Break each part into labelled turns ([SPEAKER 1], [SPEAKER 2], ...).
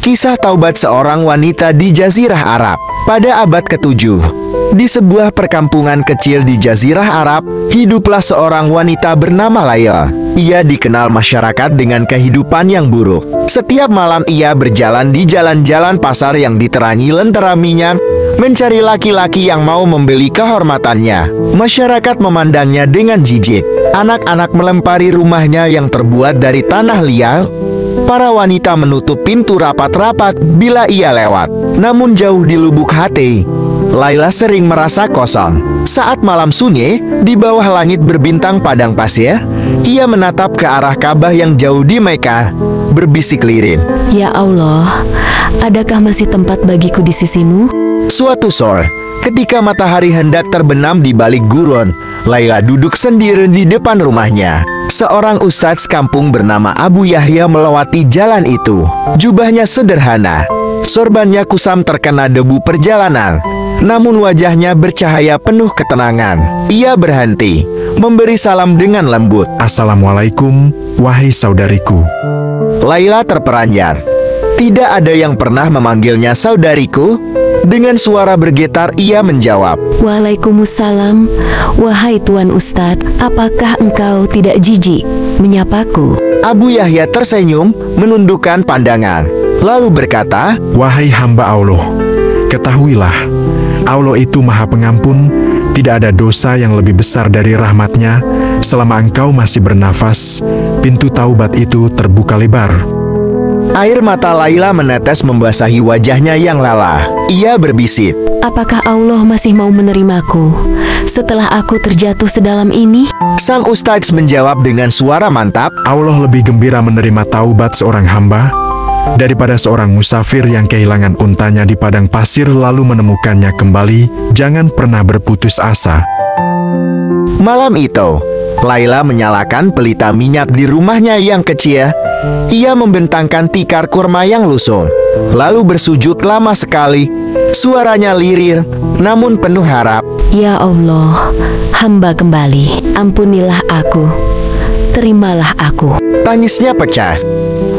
[SPEAKER 1] Kisah taubat seorang wanita di Jazirah Arab. Pada abad ke-7, di sebuah perkampungan kecil di Jazirah Arab, hiduplah seorang wanita bernama Laila. Ia dikenal masyarakat dengan kehidupan yang buruk. Setiap malam ia berjalan di jalan-jalan pasar yang diterangi lentera minyak, mencari laki-laki yang mau membeli kehormatannya. Masyarakat memandangnya dengan jijik. Anak-anak melempari rumahnya yang terbuat dari tanah liat. Para wanita menutup pintu rapat-rapat bila ia lewat. Namun jauh di lubuk hati, Laila sering merasa kosong. Saat malam sunyi, di bawah langit berbintang padang pasir, ia menatap ke arah Ka'bah yang jauh di Mekah, berbisik lirih.
[SPEAKER 2] Ya Allah, adakah masih tempat bagiku di sisimu?
[SPEAKER 1] Suatu sore, ketika matahari hendak terbenam di balik gurun, Laila duduk sendiri di depan rumahnya. Seorang ustadz kampung bernama Abu Yahya melewati jalan itu. Jubahnya sederhana, sorbannya kusam terkena debu perjalanan, namun wajahnya bercahaya penuh ketenangan. Ia berhenti, memberi salam dengan lembut.
[SPEAKER 3] Assalamualaikum, wahai saudariku.
[SPEAKER 1] Laila terperanjat. Tidak ada yang pernah memanggilnya saudariku. Dengan suara bergetar ia menjawab.
[SPEAKER 2] Waalaikumsalam, wahai Tuan Ustadz, apakah engkau tidak jijik menyapaku?
[SPEAKER 1] Abu Yahya tersenyum, menundukkan pandangan, lalu berkata,
[SPEAKER 3] Wahai hamba Allah, ketahuilah, Allah itu Maha Pengampun, tidak ada dosa yang lebih besar dari rahmatnya. Selama engkau masih bernafas, pintu taubat itu terbuka lebar.
[SPEAKER 1] Air mata Laila menetes membasahi wajahnya yang lelah. Ia berbisik,
[SPEAKER 2] apakah Allah masih mau menerimaku setelah aku terjatuh sedalam ini?
[SPEAKER 1] Sang ustadz menjawab dengan suara mantap,
[SPEAKER 3] Allah lebih gembira menerima taubat seorang hamba daripada seorang musafir yang kehilangan untanya di padang pasir lalu menemukannya kembali. Jangan pernah berputus asa.
[SPEAKER 1] Malam itu, Laila menyalakan pelita minyak di rumahnya yang kecil. Ia membentangkan tikar kurma yang lusuh, lalu bersujud lama sekali. Suaranya lirih, namun penuh harap.
[SPEAKER 2] Ya Allah, hamba kembali. Ampunilah aku. Terimalah aku.
[SPEAKER 1] Tangisnya pecah.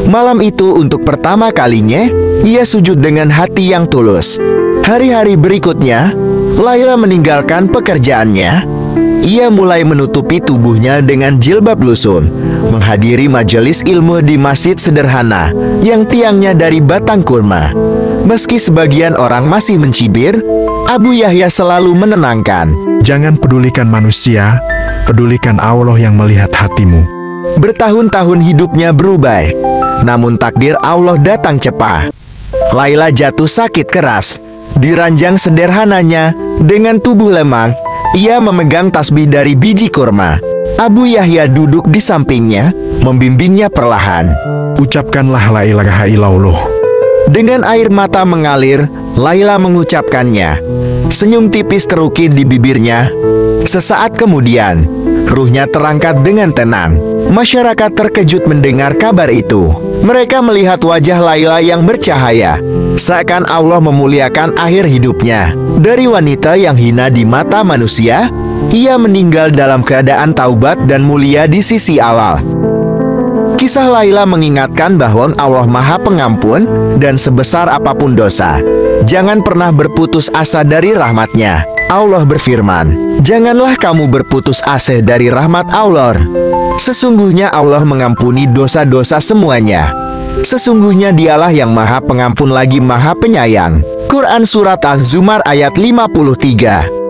[SPEAKER 1] Malam itu untuk pertama kalinya, ia sujud dengan hati yang tulus. Hari-hari berikutnya, Laila meninggalkan pekerjaannya. Ia mulai menutupi tubuhnya dengan jilbab lusuh, menghadiri majelis ilmu di masjid sederhana yang tiangnya dari batang kurma. Meski sebagian orang masih mencibir, Abu Yahya selalu menenangkan.
[SPEAKER 3] Jangan pedulikan manusia, pedulikan Allah yang melihat hatimu.
[SPEAKER 1] Bertahun-tahun hidupnya berubah, namun takdir Allah datang cepat. Laila jatuh sakit keras. Di ranjang sederhananya, dengan tubuh lemah, ia memegang tasbih dari biji kurma. Abu Yahya duduk di sampingnya, membimbingnya perlahan.
[SPEAKER 3] Ucapkanlah la ilaha illallah.
[SPEAKER 1] Dengan air mata mengalir, Laila mengucapkannya. Senyum tipis terukir di bibirnya. Sesaat kemudian, ruhnya terangkat dengan tenang. Masyarakat terkejut mendengar kabar itu. Mereka melihat wajah Laila yang bercahaya, seakan Allah memuliakan akhir hidupnya. Dari wanita yang hina di mata manusia, ia meninggal dalam keadaan taubat dan mulia di sisi Allah. Kisah Laila mengingatkan bahwa Allah Maha Pengampun, dan sebesar apapun dosa, jangan pernah berputus asa dari rahmat-Nya. Allah berfirman, janganlah kamu berputus asa dari rahmat Allah. Sesungguhnya Allah mengampuni dosa-dosa semuanya. Sesungguhnya Dialah yang Maha Pengampun lagi Maha Penyayang. Quran Surat Az-Zumar ayat 53.